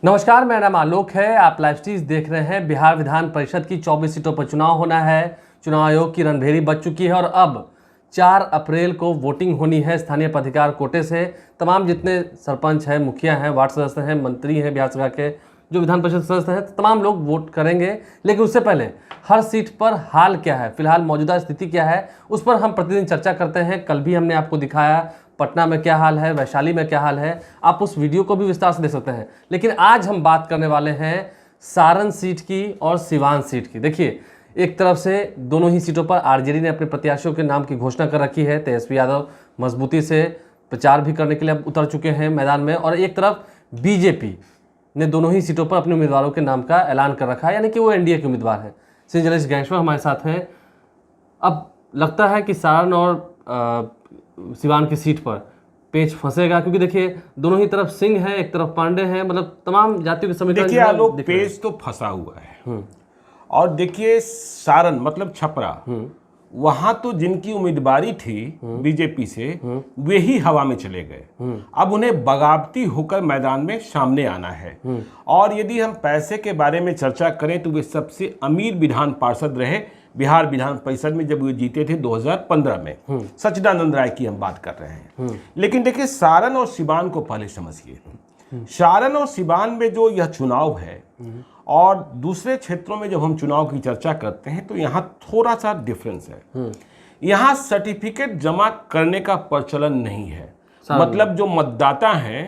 नमस्कार, मेरा नाम आलोक है। आप लाइव स्ट्रीज देख रहे हैं। बिहार विधान परिषद की 24 सीटों पर चुनाव होना है। चुनाव आयोग की रणभेरी बज चुकी है और अब 4 अप्रैल को वोटिंग होनी है स्थानीय पदाधिकार कोटे से। तमाम जितने सरपंच हैं, मुखिया हैं, वार्ड सदस्य हैं, मंत्री हैं, बिहार सरकार के जो विधान परिषद सदस्य हैं, तमाम लोग वोट करेंगे। लेकिन उससे पहले हर सीट पर हाल क्या है, फिलहाल मौजूदा स्थिति क्या है, उस पर हम प्रतिदिन चर्चा करते हैं। कल भी हमने आपको दिखाया पटना में क्या हाल है, वैशाली में क्या हाल है। आप उस वीडियो को भी विस्तार से देख सकते हैं। लेकिन आज हम बात करने वाले हैं सारण सीट की और सिवान सीट की। देखिए, एक तरफ से दोनों ही सीटों पर आरजेडी ने अपने प्रत्याशियों के नाम की घोषणा कर रखी है। तेजस्वी यादव मजबूती से प्रचार भी करने के लिए अब उतर चुके हैं मैदान में, और एक तरफ बीजेपी ने दोनों ही सीटों पर अपने उम्मीदवारों के नाम का ऐलान कर रखा है, यानी कि वो एनडीए के उम्मीदवार हैं। श्री जलेश गैंगश्वर हमारे साथ हैं। अब लगता है कि सारण और सिवान की सीट पर पेच फंसेगा, क्योंकि देखिए दोनों ही तरफ सिंह है, एक तरफ पांडे हैं, मतलब तमाम जातियों के समीकरण। देखिए आलोक, पेच तो फंसा हुआ है। और देखिए सारण मतलब छपरा, वहां तो जिनकी उम्मीदवारी थी बीजेपी से, वे ही हवा में चले गए। अब उन्हें बगावती होकर मैदान में सामने आना है। और यदि हम पैसे के बारे में चर्चा करें तो वे सबसे अमीर विधान पार्षद रहे बिहार विधान परिषद में जब वे जीते थे 2015 में। सच्चिदानंद राय की हम बात कर रहे हैं। लेकिन देखिए, सारण और सिवान को पहले समझिए। सारण और सिवान में जो यह चुनाव है और दूसरे क्षेत्रों में जब हम चुनाव की चर्चा करते हैं तो यहाँ थोड़ा सा डिफरेंस है। यहाँ सर्टिफिकेट जमा करने का प्रचलन नहीं है। मतलब जो मतदाता हैं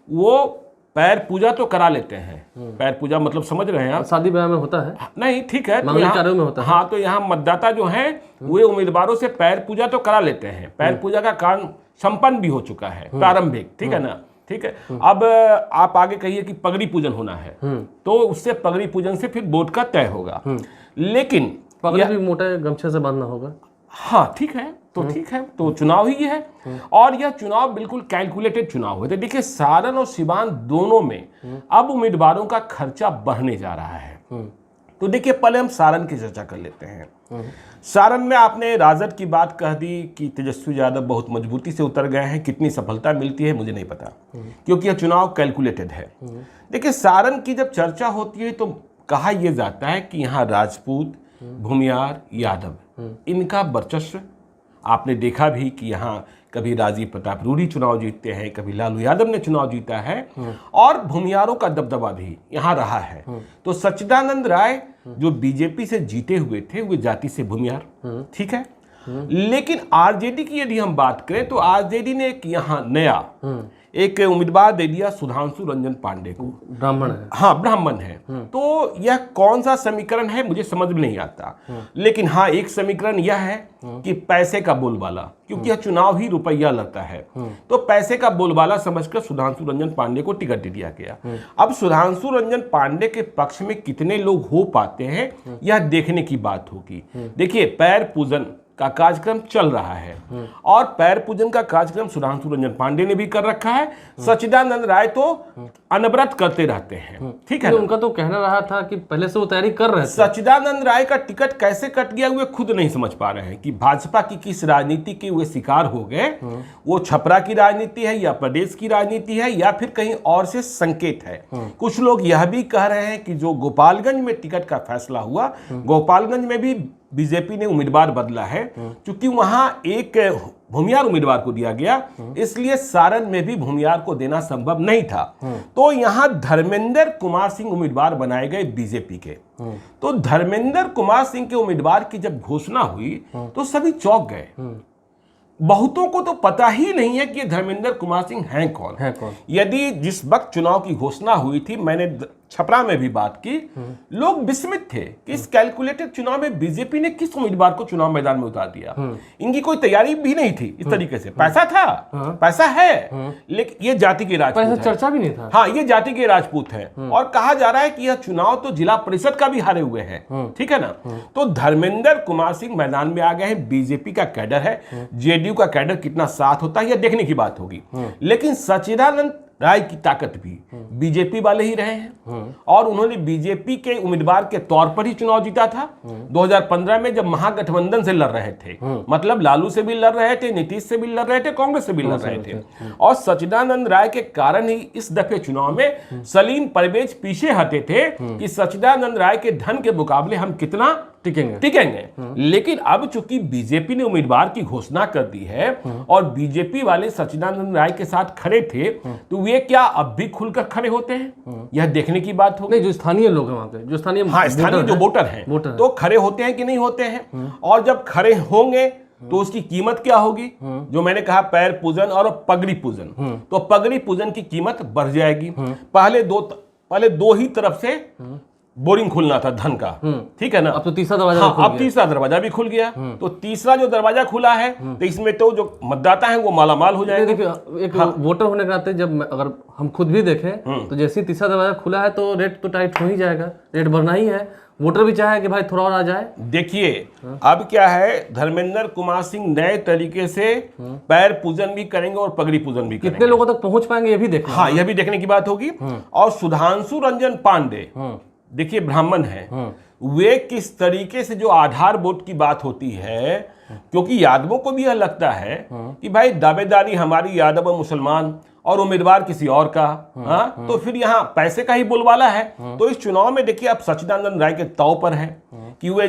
वो पैर पूजा तो करा लेते हैं। पैर पूजा मतलब समझ रहे हैं आप, शादी ब्याह में होता है नहीं, ठीक है, तो कार्यों में होता है। हाँ, तो यहाँ मतदाता जो हैं वे उम्मीदवारों से पैर पूजा तो करा लेते हैं। पैर पूजा का काम संपन्न भी हो चुका है, प्रारंभिक, ठीक है ना। ठीक है, अब आप आगे कहिए कि पगड़ी पूजन होना है, तो उससे पगड़ी पूजन से फिर वोट का तय होगा। लेकिन पगड़ी भी मोटे गमछे से बांधना होगा। हाँ, ठीक है, तो ठीक है, तो चुनाव ही है। और यह चुनाव बिल्कुल कैलकुलेटेड चुनाव है। तो देखिए, सारण और सिवान दोनों में अब उम्मीदवारों का खर्चा बढ़ने जा रहा है। तो देखिए, पहले हम सारण की चर्चा कर लेते हैं। सारण में आपने राजद की बात कह दी कि तेजस्वी यादव बहुत मजबूती से उतर गए हैं। कितनी सफलता मिलती है मुझे नहीं पता, क्योंकि यह चुनाव कैलकुलेटेड है। देखिए, सारण की जब चर्चा होती है तो कहा यह जाता है कि यहाँ राजपूत, भूमियार, यादव, इनका वर्चस्व। आपने देखा भी कि यहाँ कभी राजीव प्रताप रूडी चुनाव जीतते हैं, कभी लालू यादव ने चुनाव जीता है, और भूमियारों का दबदबा भी यहाँ रहा है। तो सच्चिदानंद राय जो बीजेपी से जीते हुए थे वे जाति से भूमियार, ठीक है। लेकिन आरजेडी की यदि हम बात करें तो आरजेडी ने एक यहाँ नया एक उम्मीदवार दे दिया, सुधांशु रंजन पांडे को। ब्राह्मण है, हाँ, ब्राह्मण है। तो यह कौन सा समीकरण है मुझे समझ में नहीं आता। लेकिन हाँ, एक समीकरण यह है कि पैसे का बोलबाला, क्योंकि यह चुनाव ही रुपया लगता है, तो पैसे का बोलबाला समझकर सुधांशु रंजन पांडे को टिकट दे दिया गया। अब सुधांशु रंजन पांडे के पक्ष में कितने लोग हो पाते हैं यह देखने की बात होगी। देखिए, पैर पूजन का कार्यक्रम चल रहा है और पैर पूजन का कार्यक्रम सुधांशु रंजन पांडे ने भी कर रखा है। सच्चिदानंद राय तो अनवरत करते रहते हैं, ठीक है। उनका तो कहना रहा था कि पहले से वो तैयारी कर रहे थे। सच्चिदानंद राय का टिकट कैसे कट गया वे खुद नहीं समझ पा रहे हैं कि भाजपा की किस राजनीति के वे शिकार हो गए। वो छपरा की राजनीति है या प्रदेश की राजनीति है या फिर कहीं और से संकेत है। कुछ लोग यह भी कह रहे हैं कि जो गोपालगंज में टिकट का फैसला हुआ, गोपालगंज में भी बीजेपी ने उम्मीदवार बदला है, क्योंकि वहां एक भूमियार उम्मीदवार को दिया गया, इसलिए सारण में भी भूमियार को देना संभव नहीं था। तो यहां धर्मेंद्र कुमार सिंह उम्मीदवार बनाए गए बीजेपी के। तो धर्मेंद्र कुमार सिंह के उम्मीदवार की जब घोषणा हुई तो सभी चौंक गए। बहुतों को तो पता ही नहीं है कि ये धर्मेंद्र कुमार सिंह हैं कौन। यदि जिस वक्त चुनाव की घोषणा हुई थी, मैंने छपरा में भी बात की, लोग विस्मित थे कि इस कैलकुलेटेड चुनाव में बीजेपी ने किस उम्मीदवार को चुनाव मैदान में उतार दिया। इनकी कोई तैयारी भी नहीं थी इस तरीके से। पैसा था, पैसा है, लेकिन ये जाति के राजपूत है। चर्चा भी नहीं था। हाँ, ये जाति के राजपूत हैं और कहा जा रहा है कि यह चुनाव तो जिला परिषद का भी हारे हुए हैं, ठीक है ना। तो धर्मेंद्र कुमार सिंह मैदान में आ गए हैं। बीजेपी का कैडर है, जेडीयू का कैडर कितना साथ होता है यह देखने की बात होगी। लेकिन सच्चिदानंद राय की ताकत भी बीजेपी वाले ही रहे हैं और उन्होंने बीजेपी के उम्मीदवार के तौर पर ही चुनाव जीता था 2015 में, जब महागठबंधन से लड़ रहे थे। मतलब लालू से भी लड़ रहे थे, नीतीश से भी लड़ रहे थे, कांग्रेस से भी लड़ रहे थे। और सच्चिदानंद राय के कारण ही इस दफे चुनाव में सलीम परवेज पीछे हटे थे कि सच्चिदानंद राय के धन के मुकाबले हम कितना टिकेंगे। लेकिन अब चूंकि बीजेपी ने उम्मीदवार की घोषणा कर दी है और बीजेपी वाले सच्चिदानंद राय के साथ खड़े थे, तो वे क्या अब भी खुलकर खड़े होते हैं, यह देखने की बात होगी। नहीं, जो स्थानीय लोग हैं वहां पे, जो स्थानीय जो वोटर हैं तो खड़े होते हैं कि नहीं होते हैं। और जब खड़े होंगे तो उसकी कीमत क्या होगी, जो मैंने कहा पैर पूजन और पगड़ी पूजन, तो पगड़ी पूजन की कीमत बढ़ जाएगी। पहले दो ही तरफ से बोरिंग खुलना था धन का, ठीक है ना। अब तो तीसरा दरवाजा अब तीसरा दरवाजा भी खुल गया। तो तीसरा जो दरवाजा खुला है तो इसमें तो जो मतदाता है वो मालामाल हो जाएंगे। देखिए, एक वोटर होने के नाते जब अगर हम खुद भी देखें तो जैसे ही तीसरा दरवाजा खुला है तो रेट तो टाइट हो ही जाएगा, रेट बढ़ना ही है। वोटर भी चाहे कि भाई थोड़ा और आ जाए। देखिए अब क्या है, धर्मेंद्र कुमार सिंह नए तरीके से पैर पूजन भी करेंगे और पगड़ी पूजन भी करेंगे। कितने लोगों तक पहुंच पाएंगे ये भी देखना। हाँ, यह भी देखने की बात होगी। और सुधांशु रंजन पांडे, देखिए ब्राह्मण है, वे किस तरीके से जो आधार वोट की बात होती है, क्योंकि यादवों को भी यह लगता है कि भाई दावेदारी हमारी यादव और मुसलमान और उम्मीदवार किसी और का, तो फिर यहाँ पैसे का ही बोलबाला है। तो इस चुनाव में देखिए अब सच्चिदानंद राय के दांव पर है कि वे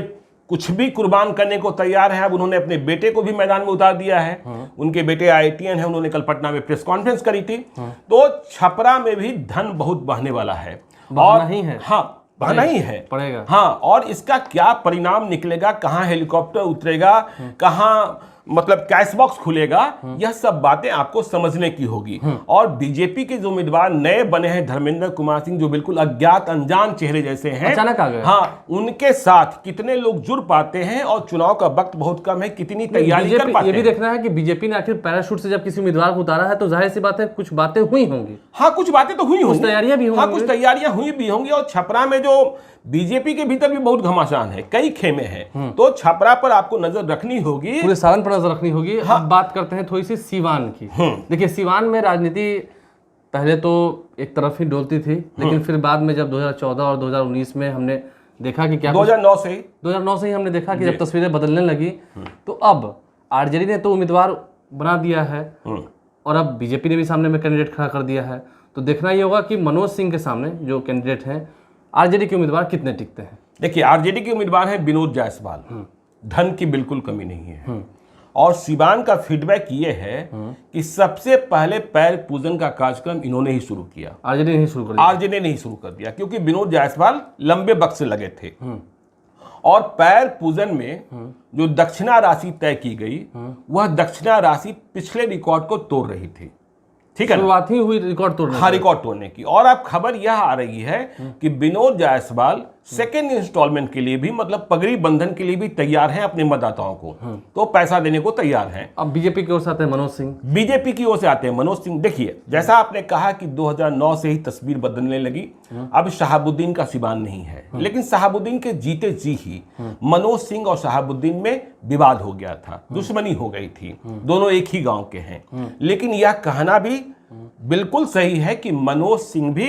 कुछ भी कुर्बान करने को तैयार है। अब उन्होंने अपने बेटे को भी मैदान में उतार दिया है। उनके बेटे IITN है, उन्होंने कल पटना में प्रेस कॉन्फ्रेंस करी थी। तो छपरा में भी धन बहुत बहने वाला है और नहीं है, हाँ बहना ही है, पड़ेगा। हाँ, और इसका क्या परिणाम निकलेगा, कहाँ हेलीकॉप्टर उतरेगा, कहाँ मतलब कैश बॉक्स खुलेगा, यह सब बातें आपको समझने की होगी। और बीजेपी के जो उम्मीदवार नए बने हैं धर्मेंद्र कुमार सिंह, जो बिल्कुल अज्ञात अनजान चेहरे जैसे हैं, अचानक आ गए, हाँ, उनके साथ कितने लोग जुड़ पाते हैं और चुनाव का वक्त बहुत कम है, कितनी तैयारी कर पाते हैं। ये भी देखना है कि बीजेपी ने आखिर पैराशूट से जब किसी उम्मीदवार को उतारा है तो जाहिर सी बात है कुछ बातें हुई होंगी। हाँ, कुछ बातें तो हुई होंगी, कुछ तैयारियां भी होंगी। हाँ, कुछ तैयारियां हुई भी होंगी। और छपरा में जो बीजेपी के भीतर भी बहुत घमासान है, कई खेमे हैं, तो छपरा पर आपको नजर रखनी होगी, पूरे सारण पर नजर रखनी होगी। हाँ। अब बात करते हैं थोड़ी सी सीवान की। देखिए, सीवान में राजनीति पहले तो एक तरफ ही डोलती थी, लेकिन फिर बाद में जब 2014 और 2019 में हमने देखा कि क्या 2009 से ही हमने देखा कि जब तस्वीरें बदलने लगी, तो अब आरजेडी ने तो उम्मीदवार बना दिया है और अब बीजेपी ने भी सामने में कैंडिडेट खड़ा कर दिया है। तो देखना ये होगा कि मनोज सिंह के सामने जो कैंडिडेट हैं, आरजेडी के उम्मीदवार कितने टिकते हैं। देखिए, आरजेडी के उम्मीदवार है विनोद जायसवाल, धन की बिल्कुल कमी नहीं है। और सिवान का फीडबैक ये है कि सबसे पहले पैर पूजन का कार्यक्रम इन्होंने ही शुरू किया, आरजेडी ने ही शुरू कर दिया, क्योंकि विनोद जायसवाल लंबे वक्त से लगे थे। और पैर पूजन में जो दक्षिणा राशि तय की गई, वह दक्षिणा राशि पिछले रिकॉर्ड को तोड़ रही थी, ठीक है, शुरुआत ही हुई रिकॉर्ड तोड़ने, हाँ, रिकॉर्ड तोड़ने की। और अब खबर यह आ रही है कि विनोद जायसवाल सेकेंड इंस्टॉलमेंट के लिए भी, मतलब पगड़ी बंधन के लिए भी तैयार हैं अपने मतदाताओं को, तो पैसा देने को तैयार हैं। अब बीजेपी की ओर से आते हैं मनोज सिंह, बीजेपी की ओर से आते हैं मनोज सिंह। देखिए, जैसा आपने कहा कि 2009 से ही तस्वीर बदलने लगी, अब शहाबुद्दीन का सिवान नहीं है, लेकिन शहाबुद्दीन के जीते जी ही मनोज सिंह और शहाबुद्दीन में विवाद हो गया था, दुश्मनी हो गई थी, दोनों एक ही गांव के हैं। लेकिन यह कहना भी बिल्कुल सही है कि मनोज सिंह भी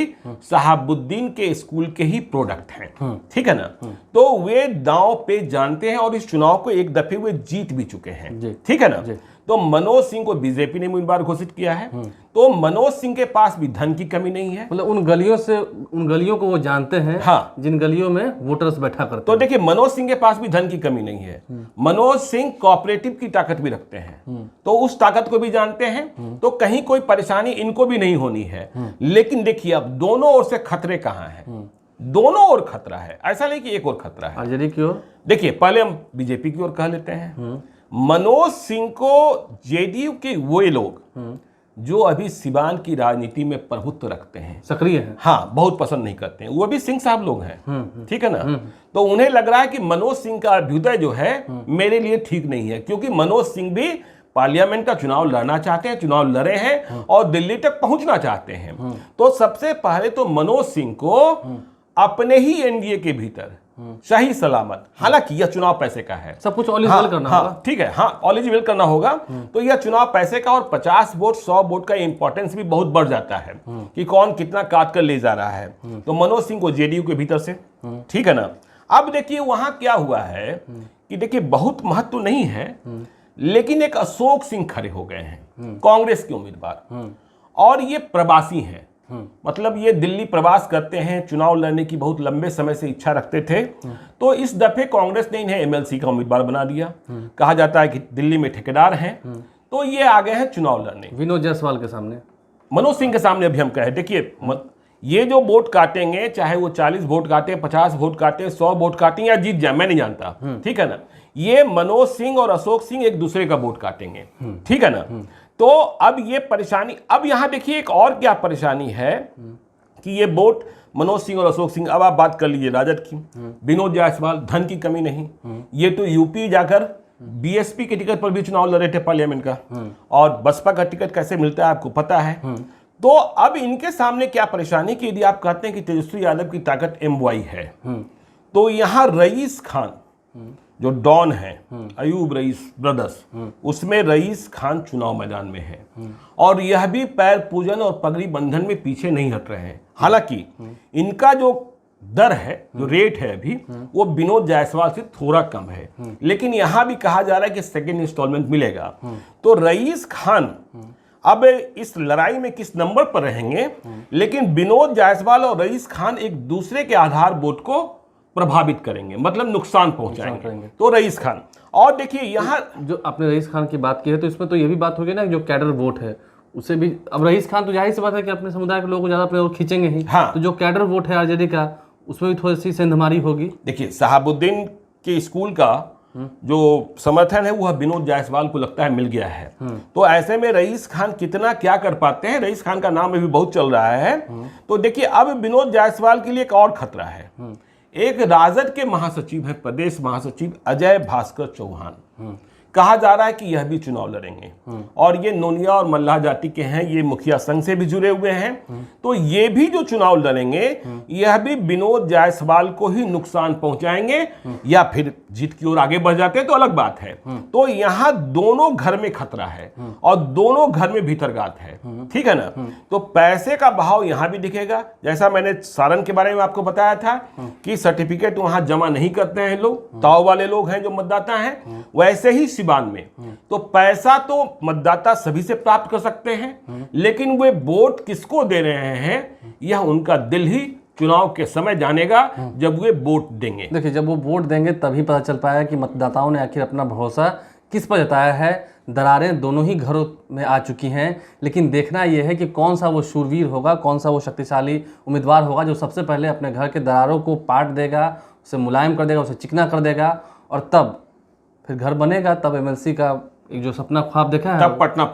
शहाबुद्दीन के स्कूल के ही प्रोडक्ट हैं, ठीक है ना। तो वे दांव पे जानते हैं और इस चुनाव को एक दफे वे जीत भी चुके हैं, ठीक है ना। तो मनोज सिंह को बीजेपी ने उम्मीदवार घोषित किया है। तो मनोज सिंह के पास भी धन की कमी नहीं है, मतलब उन गलियों को वो जानते हैं, हाँ, जिन गलियों में वोटर्स बैठा करते हैं। तो देखिए, मनोज सिंह के पास भी धन की कमी नहीं है। मनोज सिंह कोऑपरेटिव की ताकत भी रखते हैं, तो उस ताकत को भी जानते हैं, तो कहीं कोई परेशानी इनको भी नहीं होनी है। लेकिन देखिए, अब दोनों ओर से खतरे कहां हैं, दोनों ओर खतरा है, ऐसा नहीं कि एक और खतरा है। आरजेडी की ओर, देखिए, पहले हम बीजेपी की ओर कह लेते हैं। मनोज सिंह को जेडीयू के वो लोग जो अभी सिवान की राजनीति में प्रभुत्व रखते हैं, सक्रिय हैं, हाँ, बहुत पसंद नहीं करते हैं, वो भी सिंह साहब लोग हैं, ठीक है ना। तो उन्हें लग रहा है कि मनोज सिंह का अभ्युदय जो है मेरे लिए ठीक नहीं है, क्योंकि मनोज सिंह भी पार्लियामेंट का चुनाव लड़ना चाहते हैं, चुनाव लड़े हैं और दिल्ली तक पहुंचना चाहते हैं। तो सबसे पहले तो मनोज सिंह को अपने ही एनडीए के भीतर सही सलामत। हालांकि यह चुनाव पैसे का है, सब कुछ एलिजिबल करना होगा। ठीक है, हाँ एलिजिबल करना होगा। तो यह चुनाव पैसे का, और 50 वोट 100 वोट का इंपॉर्टेंस भी बहुत बढ़ जाता है कि कौन कितना काट कर ले जा रहा है। तो मनोज सिंह को जेडीयू के भीतर से, ठीक है ना। अब देखिए वहां क्या हुआ है कि देखिए बहुत महत्व नहीं है, लेकिन एक अशोक सिंह खड़े हो गए हैं कांग्रेस के उम्मीदवार, और ये प्रवासी हैं। मतलब ये दिल्ली प्रवास करते हैं, चुनाव लड़ने की बहुत लंबे समय से इच्छा रखते थे। तो इस दफे कांग्रेस ने इन्हें एमएलसी का उम्मीदवार बना दिया। कहा जाता है कि दिल्ली में ठेकेदार हैं, तो ये आ गए हैं चुनाव लड़ने विनोद जायसवाल के सामने, मनोज सिंह के सामने। अभी हम कहे देखिए ये जो वोट काटेंगे, चाहे वो 40 वोट काटे, 50 वोट काटे, 100 वोट काटें या जीत जाए, मैं नहीं जानता, ठीक है ना। ये मनोज सिंह और अशोक सिंह एक दूसरे का वोट काटेंगे, ठीक है ना। तो अब ये परेशानी, अब यहां देखिए एक और क्या परेशानी है कि ये वोट मनोज सिंह और अशोक सिंह, अब आप बात कर लीजिए राजद की, विनोद जायसवाल, धन की कमी नहीं, ये तो यूपी जाकर बीएसपी के टिकट पर भी चुनाव लड़ रहे थे पार्लियामेंट का, और बसपा का टिकट कैसे मिलता है आपको पता है। तो अब इनके सामने क्या परेशानी कि यदि आप कहते हैं कि तेजस्वी यादव की ताकत MY है, तो यहां रईस खान जो डॉन है, अयूब रईस ब्रदर्स, उसमें रईस खान चुनाव मैदान में है, और यह भी पैर पूजन और पगड़ी बंधन में पीछे नहीं हट रहे हैं। हालांकि इनका जो दर है, जो रेट है अभी, वो विनोद जायसवाल से थोड़ा कम है, लेकिन यहां भी कहा जा रहा है कि सेकेंड इंस्टॉलमेंट मिलेगा। तो रईस खान अब इस लड़ाई में किस नंबर पर रहेंगे, लेकिन विनोद जायसवाल और रईस खान एक दूसरे के आधार वोट को प्रभावित करेंगे, मतलब नुकसान पहुंचाएंगे। तो रईस खान, और देखिए यहाँ जो आपने रईस खान की बात की है, तो इसमें तो ये भी बात होगी ना, जो कैडर वोट है उसे भी, अब रईस खान तो जाहिर सी बात है कि अपने समुदाय के लोगों को ज्यादा अपने ओर खींचेंगे ही। हाँ। तो जो कैडर वोट है आरजेडी का, उसमें भी थोड़ी सी सेंधमारी होगी। देखिए शहाबुद्दीन के स्कूल का जो समर्थन है वह विनोद जायसवाल को लगता है मिल गया है। तो ऐसे में रईस खान कितना क्या कर पाते हैं, रईस खान का नाम अभी बहुत चल रहा है। तो देखिए अब विनोद जायसवाल के लिए एक और खतरा है। एक राजद के महासचिव है, प्रदेश महासचिव अजय भास्कर चौहान, कहा जा रहा है कि यह भी चुनाव लड़ेंगे, और ये नोनिया और मल्लाह जाति के हैं, ये मुखिया संघ से भी जुड़े हुए हैं। तो ये भी जो चुनाव लड़ेंगे, यह भी विनोद जायसवाल को ही नुकसान पहुंचाएंगे, या फिर जीत की ओर आगे बढ़ जाते हैं तो अलग बात है। तो यहां दोनों घर में खतरा है, और दोनों घर में भीतरघात है, ठीक है ना। तो पैसे का बहाव यहां भी दिखेगा, जैसा मैंने सारण के बारे में आपको बताया था कि सर्टिफिकेट वहां जमा नहीं करते हैं लोग, ताव वाले लोग हैं जो मतदाता हैं, वैसे ही सिवान में। तो पैसा तो मतदाता सभी से प्राप्त कर सकते हैं, लेकिन वे वोट किसको दे रहे हैं यह उनका दिल ही चुनाव के समय जानेगा, जब वे वोट देंगे। देखिए जब वो वोट देंगे तभी पता चल पाएगा कि मतदाताओं ने आखिर अपना भरोसा किस पर जताया है। दरारें दोनों ही घरों में आ चुकी हैं, लेकिन देखना यह है कि कौन सा वो शूरवीर होगा, कौन सा वो शक्तिशाली उम्मीदवार होगा जो सबसे पहले अपने घर के दरारों को पाट देगा, उसे मुलायम कर देगा, उसे चिकना कर देगा, और तब फिर घर बनेगा, तब एमएलसी का एक जो सपना ख्वाब देखा है तब पटना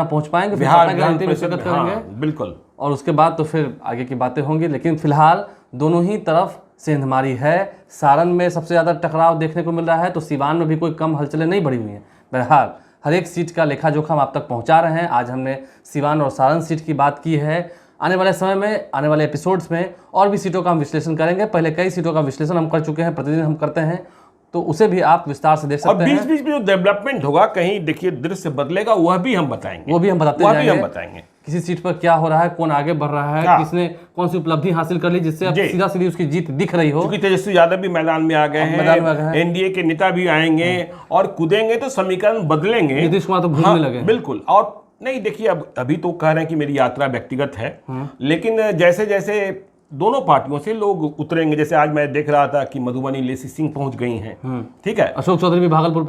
पहुंच पाएंगे, बिहार गारंटी में शिरकत करेंगे। बिल्कुल। और उसके बाद तो फिर आगे की बातें होंगी, लेकिन फिलहाल दोनों ही तरफ सेंधमारी है। सारण में सबसे ज़्यादा टकराव देखने को मिल रहा है, तो सिवान में भी कोई कम हलचलें नहीं बढ़ी हुई हैं। बहरहाल हर एक सीट का लेखा जोखा हम आप तक पहुंचा रहे हैं। आज हमने सिवान और सारण सीट की बात की है। आने वाले समय में, आने वाले एपिसोड्स में और भी सीटों का हम विश्लेषण करेंगे। पहले कई सीटों का विश्लेषण हम कर चुके हैं, प्रतिदिन हम करते हैं, तो उसे भी आप विस्तार से देख सकते हैं। और बीच बीच में जो डेवलपमेंट होगा, कहीं देखिए दृश्य बदलेगा, वह भी हम बताएंगे, वो भी हम बताएंगे। किसी सीट पर क्या हो रहा है, कौन आगे बढ़ रहा है, किसने कौन सी उपलब्धि हासिल कर ली, जिससे अब सीधा सीधी उसकी जीत दिख रही हो। क्योंकि तेजस्वी यादव भी मैदान में आ गए हैं, एनडीए के नेता भी आएंगे, और कूदेंगे तो समीकरण बदलेंगे। नीतीश कुमार तो भूलने लगे। बिल्कुल। और नहीं देखिए, अब अभी तो कह रहे हैं कि मेरी यात्रा व्यक्तिगत है, लेकिन जैसे जैसे दोनों पार्टियों से लोग उतरेंगे, जैसे आज मैं देख रहा था कि मधुबनी लेसी सिंह पहुंच गई हैं, ठीक है, अशोक चौधरी भी भागलपुर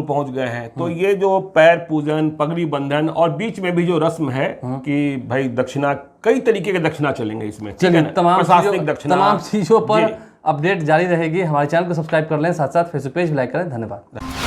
पहुंच गए हैं। तो ये जो पैर पूजन, पगड़ी बंधन, और बीच में भी जो रस्म है कि भाई दक्षिणा, कई तरीके के दक्षिणा चलेंगे इसमें, ठीक है ना, प्रशासनिक दक्षिणा, तमाम चीजों पर अपडेट जारी रहेगी। हमारे चैनल को सब्सक्राइब कर लें, साथ साथ फेसबुक पेज लाइक करें। धन्यवाद।